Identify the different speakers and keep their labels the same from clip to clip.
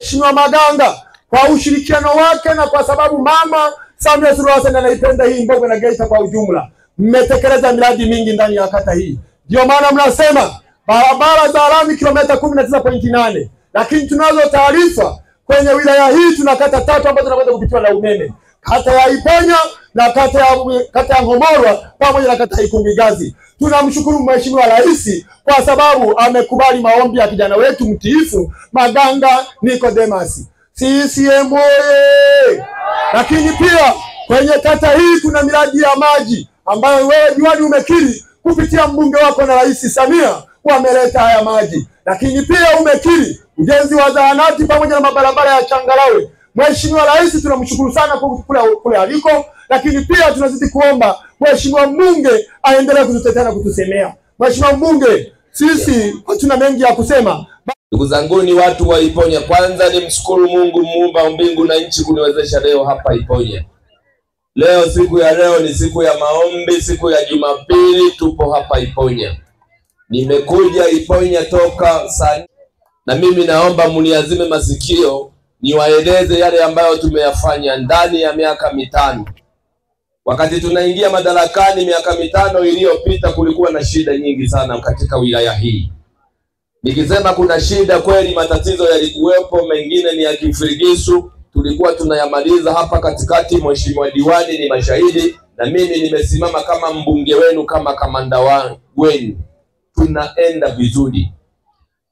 Speaker 1: Mheshimiwa Maganga kwa ushirikiano wake na kwa sababu Mama Samia Suluhu Hassan anaipenda hii Mbogwe na Geita kwa ujumla. Mmetekeleza miradi mingi ndani ya kata hii. Ndio maana mnasema barabara za lami kilomita 19.8. Lakini tunazo taarifa kwenye wilaya hii tuna kata 3 ambazo tunaweza kupitiwa na umeme. Kata ya Iponya na kata ya Ngomorwa pamoja na kata ya Ikungigazi. Tunamshukuru Mheshimiwa Rais kwa sababu amekubali maombi ya kijana wetu mtiifu Maganga Nicodemus. CCM oye! Lakini pia kwenye kata hii kuna miradi ya maji ambayo wewe diwani umekiri kupitia mbunge wako na Rais Samia wameleta haya maji. Lakini pia umekiri ujenzi wa zahanati pamoja na mabarabara ya changarawe. Mheshimiwa Rais tunamshukuru sana kule aliko, lakini pia tunazidi kuomba Mheshimiwa mbunge aendelee kututetea na kutusemea. Mheshimiwa mbunge, sisi hatuna mengi ya kusema.
Speaker 2: Ndugu zangu ni watu wa Iponya, kwanza ni mshukuru Mungu muumba mbingu na nchi kuniwezesha leo hapa Iponya. Leo siku ya leo ni siku ya maombi, siku ya Jumapili tupo hapa Iponya. Nimekuja Iponya toka saa, na mimi naomba mniazime masikio niwaeleze yale ambayo tumeyafanya ndani ya miaka mitano. Wakati tunaingia madarakani miaka mitano iliyopita kulikuwa na shida nyingi sana katika wilaya hii. Nikisema kuna shida kweli, matatizo yalikuwepo, mengine ni ya kifirigisu, tulikuwa tunayamaliza hapa katikati. Mheshimiwa diwani ni mashahidi na mimi nimesimama kama mbunge wenu, kama kamanda wenu. Tunaenda vizuri.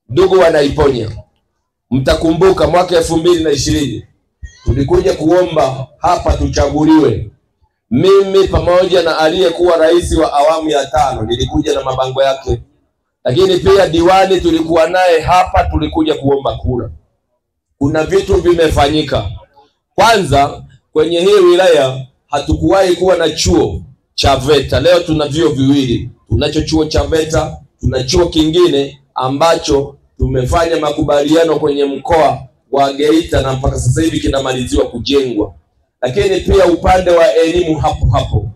Speaker 2: Ndugu wana Iponya, mtakumbuka mwaka 2020 tulikuja kuomba hapa tuchaguliwe. Mimi pamoja na aliyekuwa rais wa awamu ya 5 nilikuja na mabango yake. Lakini pia diwani tulikuwa naye hapa, tulikuja kuomba kura. Kuna vitu vimefanyika. Kwanza, kwenye hii wilaya hatukuwahi kuwa na chuo cha VETA. Leo tuna vyuo viwili. Tunacho chuo cha VETA, tuna chuo kingine ambacho tumefanya makubaliano kwenye mkoa wa Geita na mpaka sasa hivi kinamaliziwa kujengwa. Lakini pia upande wa elimu hapo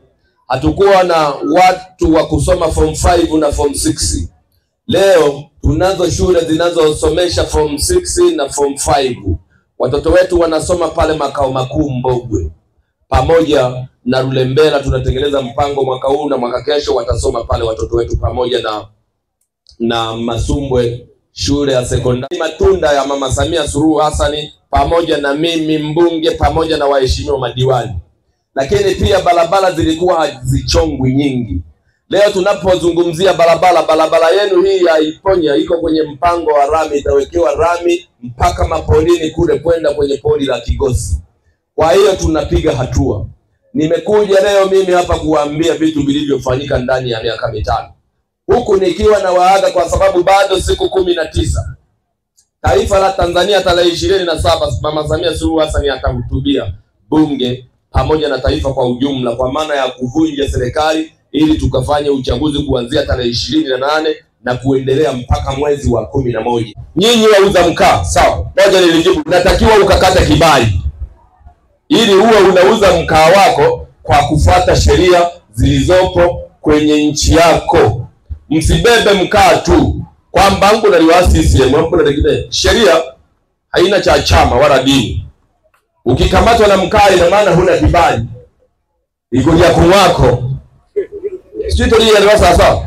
Speaker 2: hatukuwa na watu wa kusoma form 5 na form 6. Leo tunazo shule zinazosomesha form 6 na form 5. Watoto wetu wanasoma pale makao makuu Mbogwe. Pamoja na Rulembela tunatengeneza mpango mwaka huu na mwaka kesho watasoma pale watoto wetu, pamoja na Masumbwe shule ya sekondari. Matunda ya Mama Samia Suluhu Hassan pamoja na mimi mbunge pamoja na waheshimiwa madiwani. Lakini pia barabara zilikuwa hazichongwi nyingi. Leo tunapozungumzia barabara yenu hii ya Iponya iko kwenye mpango wa rami, itawekewa rami mpaka mapolini kule kwenda kwenye poli la Kigosi. Kwa hiyo tunapiga hatua. Nimekuja leo mimi hapa kuambia vitu vilivyofanyika ndani ya miaka mitano. Huku nikiwa na waaga kwa sababu bado siku 19. Taifa la Tanzania tarehe 27 Mama Samia Suluhu Hassan atahutubia bunge pamoja na taifa kwa ujumla kwa maana ya kuvunja serikali ili tukafanye uchaguzi kuanzia tarehe 28 na kuendelea mpaka mwezi wa 11. Nyinyi wauza mkaa, sawa? Moja nilijibu, natakiwa ukakata kibali ili uwe unauza mkaa wako kwa kufuata sheria zilizopo kwenye nchi yako. Msibebe mkaa tu kwamba mko na liwasi CCM, mko na kile. Sheria haina cha chama wala dini. Ukikamatwa na mkaa ina maana huna kibali. Iko yako wako. Sisi tulia leo sasa.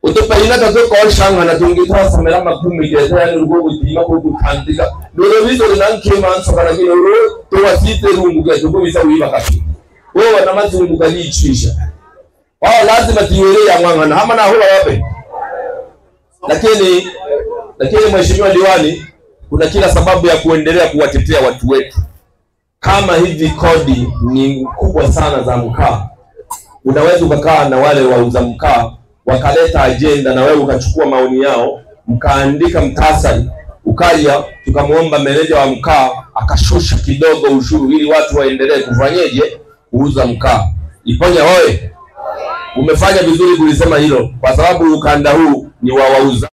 Speaker 2: Utopa ina tazo kwa shanga na tungitoa samela makumi geza ya rugo utima ko kutandika. Ndio hizo linankema ansa kana kile ro to wasite rungu kwa sababu bisa uiba kati. Wewe wana mazungu kalichisha. Wao lazima tiwele ya mwanga na hama na hula wape. Lakini Mheshimiwa diwani, kuna kila sababu ya kuendelea kuwatetea watu wetu. Kama hivi kodi ni kubwa sana za mkaa, unaweza ukakaa na wale wauza mkaa wakaleta agenda na wewe ukachukua maoni yao, mkaandika mtasari, ukaja tukamuomba meneja wa mkaa akashusha kidogo ushuru ili watu waendelee kufanyeje kuuza mkaa. Iponya wewe umefanya vizuri kulisema hilo kwa sababu ukanda huu ni wa wauza